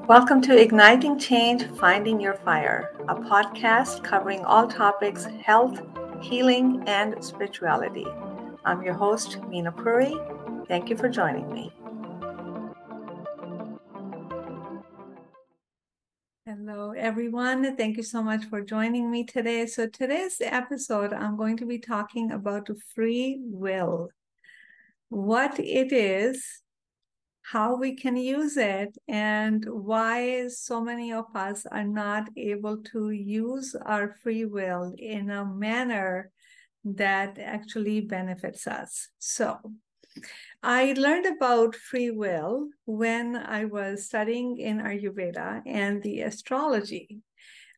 Welcome to Igniting Change, Finding Your Fire, a podcast covering all topics health, healing, and spirituality. I'm your host, Meena Puri. Thank you for joining me. Hello, everyone. Thank you so much for joining me today. So today's episode, I'm going to be talking about free will, what it is, how we can use it, and why so many of us are not able to use our free will in a manner that actually benefits us. So I learned about free will when I was studying in Ayurveda and the astrology.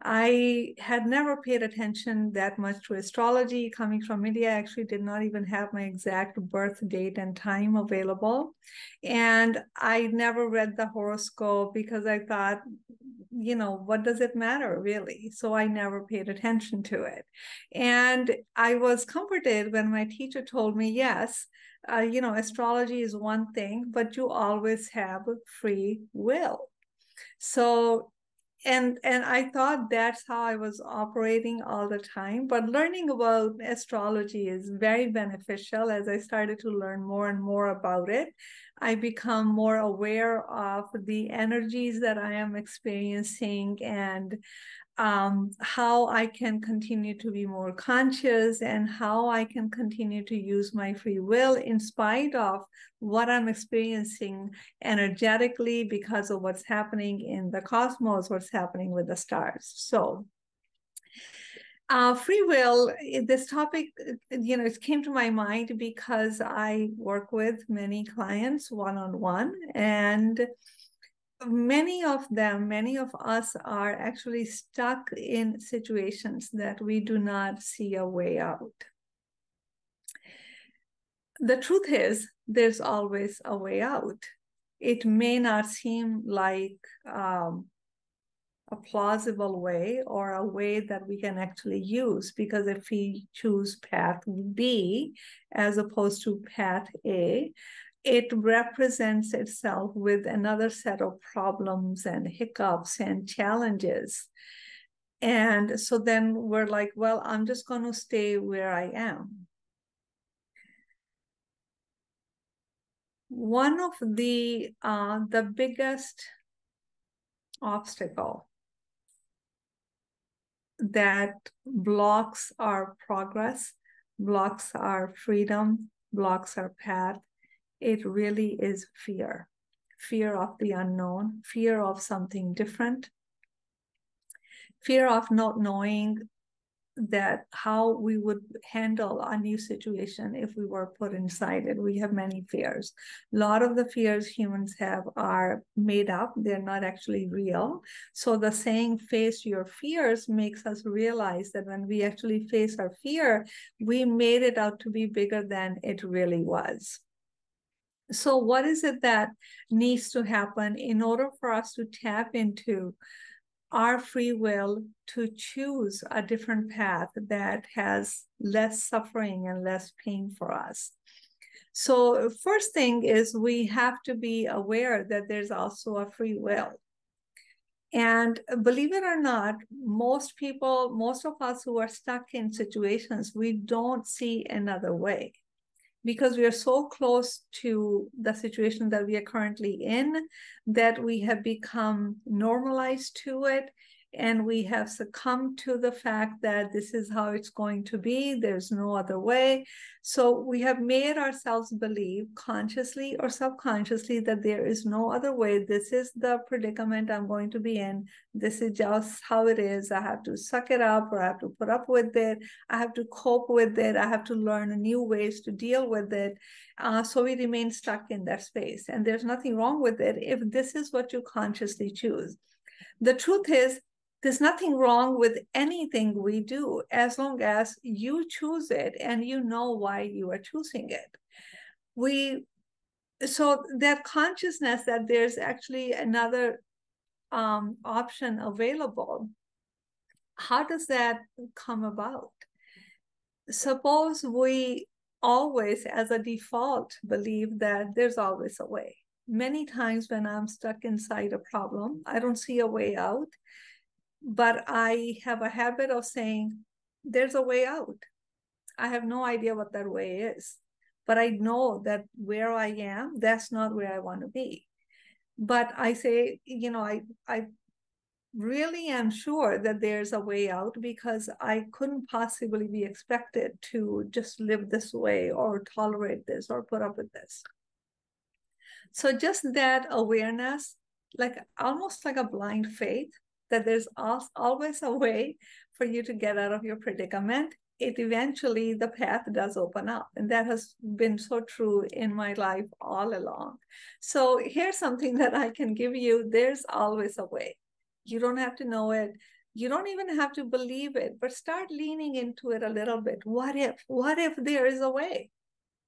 I had never paid attention that much to astrology. Coming from India, I actually did not even have my exact birth date and time available. And I never read the horoscope because I thought, what does it matter really? So I never paid attention to it. And I was comforted when my teacher told me, yes, astrology is one thing, but you always have free will. So and I thought that's how I was operating all the time. But learning about astrology is very beneficial. As I started to learn more and more about it, I become more aware of the energies that I am experiencing and how I can continue to be more conscious and how I can continue to use my free will in spite of what I'm experiencing energetically because of what's happening in the cosmos, what's happening with the stars. So free will, this topic, it came to my mind because I work with many clients one-on-one, and many of us are actually stuck in situations that we do not see a way out. The truth is, there's always a way out. It may not seem like a plausible way or a way that we can actually use, because if we choose path B as opposed to path A, it represents itself with another set of problems and hiccups and challenges. And so then we're like, well, I'm just going to stay where I am. One of the biggest obstacle that blocks our progress, blocks our freedom, blocks our path, it really is fear. Fear of the unknown, fear of something different, fear of not knowing that how we would handle a new situation if we were put inside it. We have many fears. A lot of the fears humans have are made up. They're not actually real. So the saying, face your fears, makes us realize that when we actually face our fear, we made it out to be bigger than it really was. So what is it that needs to happen in order for us to tap into our free will to choose a different path that has less suffering and less pain for us? So first thing is we have to be aware that there's also a free will. And believe it or not, most of us who are stuck in situations, we don't see another way, because we are so close to the situation that we are currently in that we have become normalized to it, and we have succumbed to the fact that this is how it's going to be. There's no other way. So we have made ourselves believe, consciously or subconsciously, that there is no other way. This is the predicament I'm going to be in. This is just how it is. I have to suck it up, or I have to put up with it. I have to cope with it. I have to learn new ways to deal with it. So we remain stuck in that space. And there's nothing wrong with it if this is what you consciously choose. The truth is, there's nothing wrong with anything we do as long as you choose it and you know why you are choosing it. So that consciousness that there's actually another option available, how does that come about? Suppose we always, as a default, believe that there's always a way. many times when I'm stuck inside a problem, I don't see a way out, but I have a habit of saying, there's a way out. I have no idea what that way is, but I know that where I am, that's not where I want to be. But I say, I really am sure that there's a way out, because I couldn't possibly be expected to just live this way or tolerate this or put up with this. So just that awareness, like almost like a blind faith, that there's always a way for you to get out of your predicament. It eventually, the path does open up. And that has been so true in my life all along. So here's something that I can give you. There's always a way. You don't have to know it. You don't even have to believe it, but start leaning into it a little bit. What if there is a way?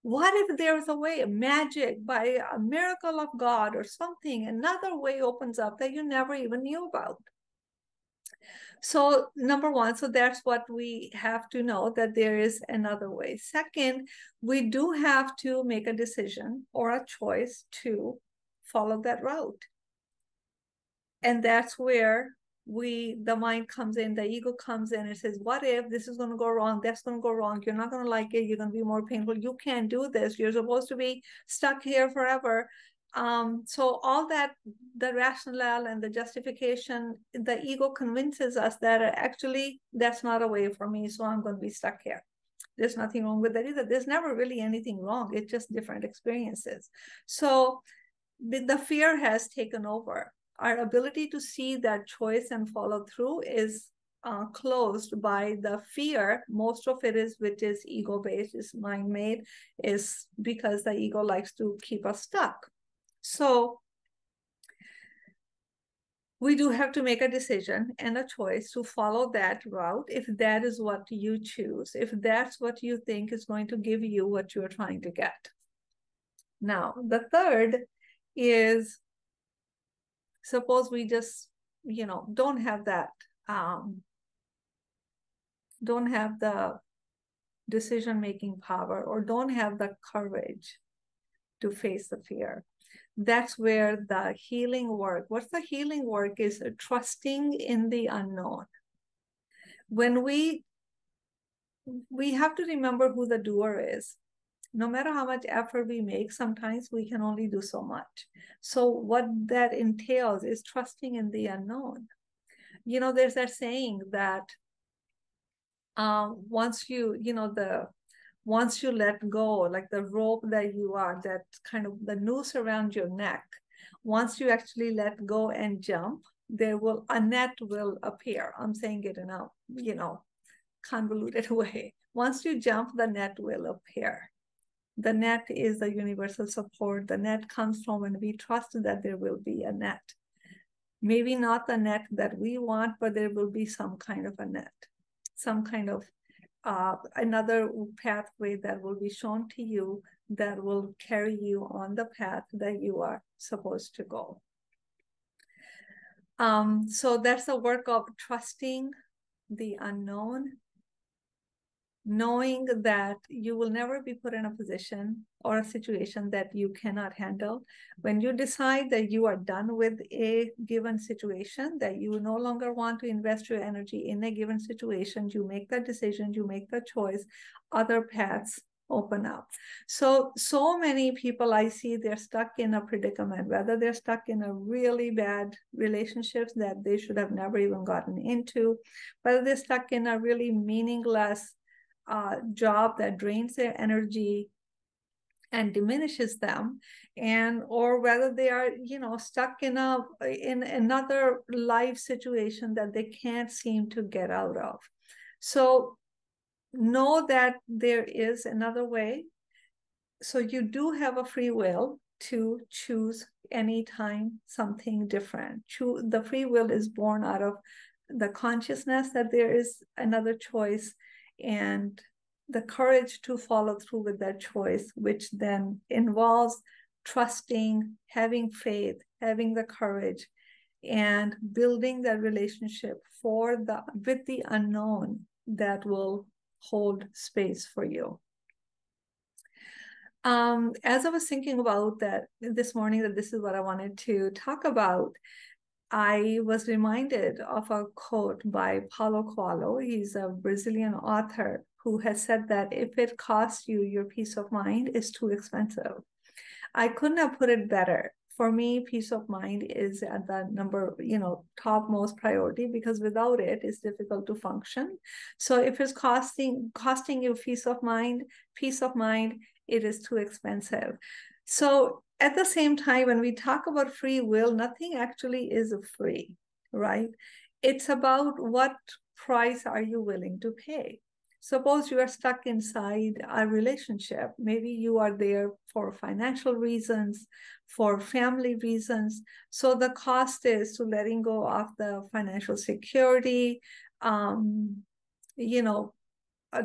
What if there's a way, a magic, by a miracle of God or something, another way opens up that you never even knew about? So number one, so that's what we have to know, that there is another way. Second, we do have to make a decision or a choice to follow that route. And that's where the mind comes in, the ego comes in and says, what if this is going to go wrong? That's going to go wrong. You're not going to like it. You're going to be more painful. You can't do this. You're supposed to be stuck here forever. So all that, the rationale and the justification, the ego convinces us that actually that's not a way for me. So I'm going to be stuck here. There's nothing wrong with that either. There's never really anything wrong. It's just different experiences. So the fear has taken over. Our ability to see that choice and follow through is closed by the fear. Most of it is, which is ego-based, is mind-made, is because the ego likes to keep us stuck. So we do have to make a decision and a choice to follow that route if that is what you choose, if that's what you think is going to give you what you're trying to get. Now, the third is, suppose we just, don't have that, don't have the decision-making power, or don't have the courage to face the fear. That's where the healing work, what's the healing work is trusting in the unknown. When we have to remember who the doer is. No matter how much effort we make, sometimes we can only do so much. So what that entails is trusting in the unknown. There's that saying that once you let go, like the rope that you are, that kind of the noose around your neck, once you actually let go and jump, a net will appear. I'm saying it in a, convoluted way. Once you jump, the net will appear. The net is the universal support. The net comes from when we trust that there will be a net. Maybe not the net that we want, but there will be some kind of a net, some kind of another pathway that will be shown to you that will carry you on the path that you are supposed to go. So that's the work of trusting the unknown, knowing that you will never be put in a position or a situation that you cannot handle. When you decide that you are done with a given situation, that you no longer want to invest your energy in a given situation, you make that decision, you make the choice, other paths open up. So many people I see, they're stuck in a predicament, whether they're stuck in a really bad relationships that they should have never even gotten into, whether they're stuck in a really meaningless job that drains their energy and diminishes them, or whether they are stuck in another life situation that they can't seem to get out of. So know that there is another way. So you do have a free will to choose anytime something different. The free will is born out of the consciousness that there is another choice, and the courage to follow through with that choice, which then involves trusting, having faith, having the courage, and building that relationship with the unknown that will hold space for you. As I was thinking about that this morning, that this is what I wanted to talk about, I was reminded of a quote by Paulo Coelho. He's a Brazilian author who has said that if it costs you your peace of mind, it's too expensive. I couldn't have put it better. For me, peace of mind is at the topmost priority, because without it, it's difficult to function. So if it's costing you peace of mind, it is too expensive. So at the same time, when we talk about free will, nothing actually is free, right? It's about what price are you willing to pay. Suppose you are stuck inside a relationship. Maybe you are there for financial reasons, for family reasons. So the cost is to letting go of the financial security, you know, a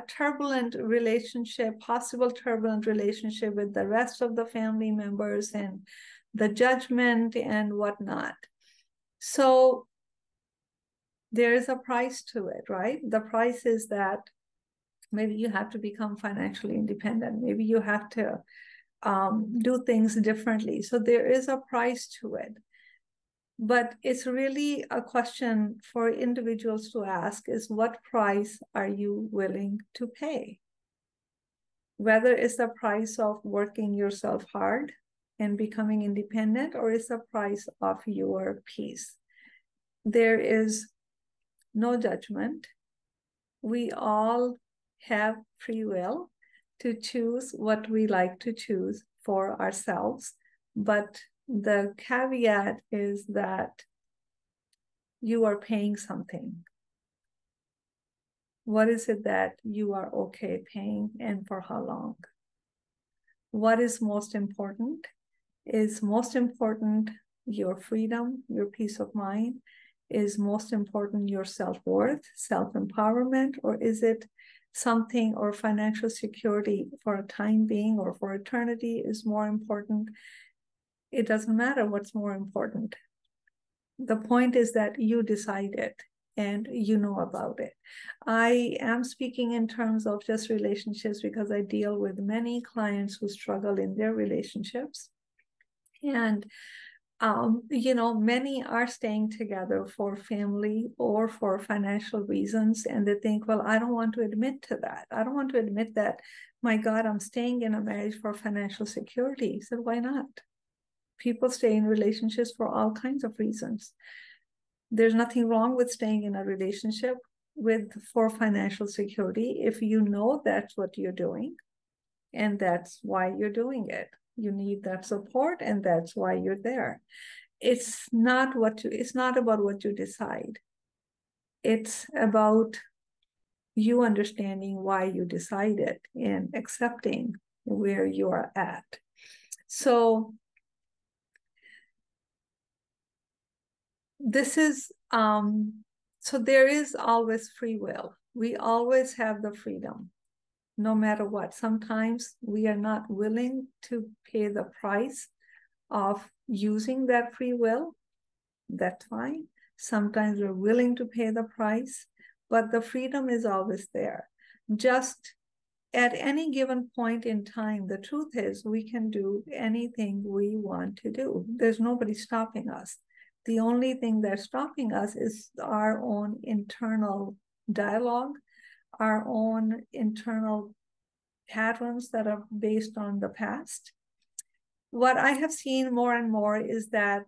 turbulent relationship, possible turbulent relationship with the rest of the family members, and the judgment and whatnot. So there is a price to it, right? The price is that maybe you have to become financially independent. Maybe you have to do things differently. So there is a price to it. But it's really a question for individuals to ask is, what price are you willing to pay? Whether it's the price of working yourself hard and becoming independent, or it's the price of your peace. There is no judgment. We all have free will to choose what we like to choose for ourselves. But the caveat is that you are paying something. What is it that you are okay paying, and for how long? What is most important? Is most important your freedom, your peace of mind? Is most important your self-worth, self-empowerment, or is it something, or financial security for a time being or for eternity is more important? It doesn't matter what's more important. The point is that you decide it and you know about it. I am speaking in terms of just relationships because I deal with many clients who struggle in their relationships. And many are staying together for family or for financial reasons, and they think, well, I don't want to admit to that. I don't want to admit that, my God, I'm staying in a marriage for financial security. So why not? People stay in relationships for all kinds of reasons. There's nothing wrong with staying in a relationship for financial security if you know that's what you're doing and that's why you're doing it. You need that support, and that's why you're there. It's not about what you decide. It's about you understanding why you decided and accepting where you are at. So there is always free will. We always have the freedom, no matter what. Sometimes we are not willing to pay the price of using that free will. That's fine. Sometimes we're willing to pay the price, but the freedom is always there. Just at any given point in time, the truth is we can do anything we want to do. There's nobody stopping us. The only thing that's stopping us is our own internal dialogue, our own internal patterns that are based on the past. What I have seen more and more is that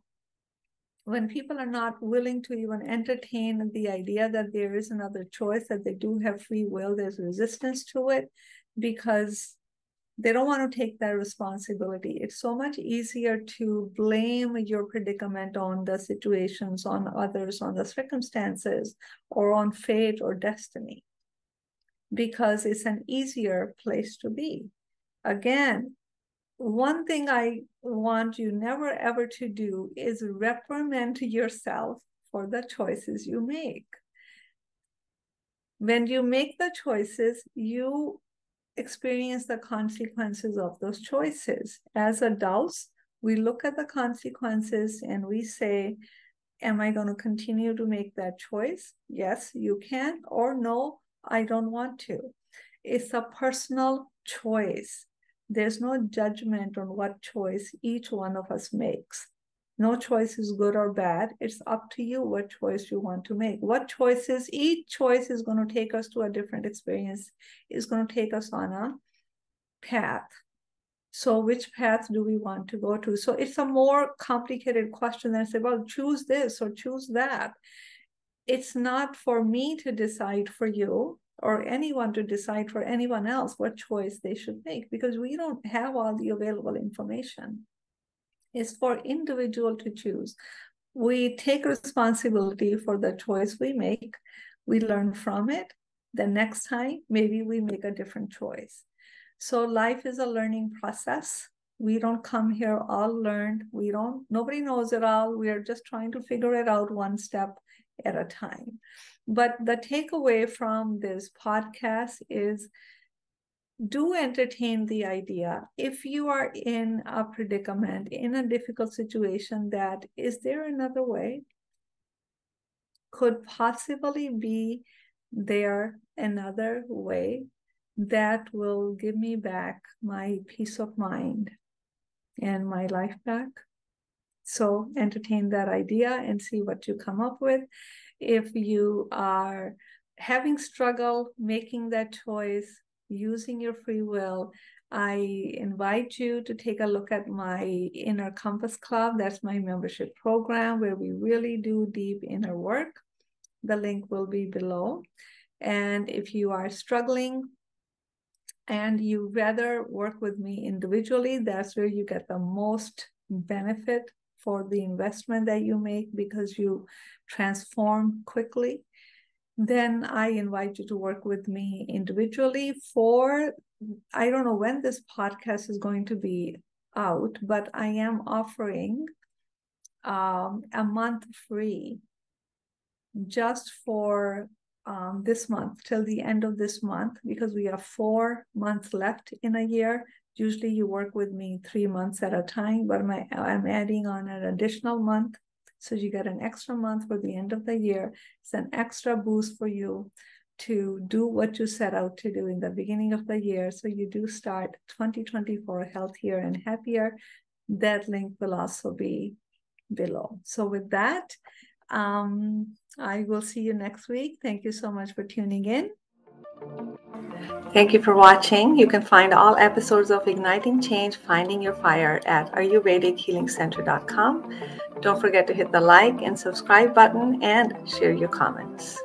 when people are not willing to even entertain the idea that there is another choice, that they do have free will, there's resistance to it because they don't want to take that responsibility. It's so much easier to blame your predicament on the situations, on others, on the circumstances, or on fate or destiny, because it's an easier place to be. Again, one thing I want you never ever to do is reprimand yourself for the choices you make. When you make the choices, you experience the consequences of those choices. As adults, we look at the consequences and we say, am I going to continue to make that choice? Yes, you can, or no, I don't want to. It's a personal choice. There's no judgment on what choice each one of us makes. No choice is good or bad. It's up to you what choice you want to make. What choices, each choice is going to take us to a different experience, is going to take us on a path. So which path do we want to go to? So it's a more complicated question than say, well, choose this or choose that. It's not for me to decide for you or anyone to decide for anyone else what choice they should make, because we don't have all the available information. It's for individual to choose. We take responsibility for the choice we make. We learn from it. The next time, maybe we make a different choice. So life is a learning process. We don't come here all learned. Nobody knows it all. We are just trying to figure it out one step at a time. But the takeaway from this podcast is, do entertain the idea. If you are in a predicament, in a difficult situation, that is there another way? Could possibly be there another way that will give me back my peace of mind and my life back? So entertain that idea and see what you come up with. If you are having struggle making that choice, using your free will, I invite you to take a look at my Inner Compass Club. That's my membership program where we really do deep inner work. The link will be below. And if you are struggling and you rather work with me individually, that's where you get the most benefit for the investment that you make, because you transform quickly. Then I invite you to work with me individually for, I don't know when this podcast is going to be out, but I am offering a month free just for this month, till the end of this month, because we have 4 months left in a year. Usually you work with me 3 months at a time, but I'm adding on an additional month. So you get an extra month for the end of the year. It's an extra boost for you to do what you set out to do in the beginning of the year. So you do start 2024 healthier and happier. That link will also be below. So with that, I will see you next week. Thank you so much for tuning in. Thank you for watching. You can find all episodes of Igniting Change, Finding Your Fire at ayurvedikhealingcenter.com. Don't forget to hit the like and subscribe button and share your comments.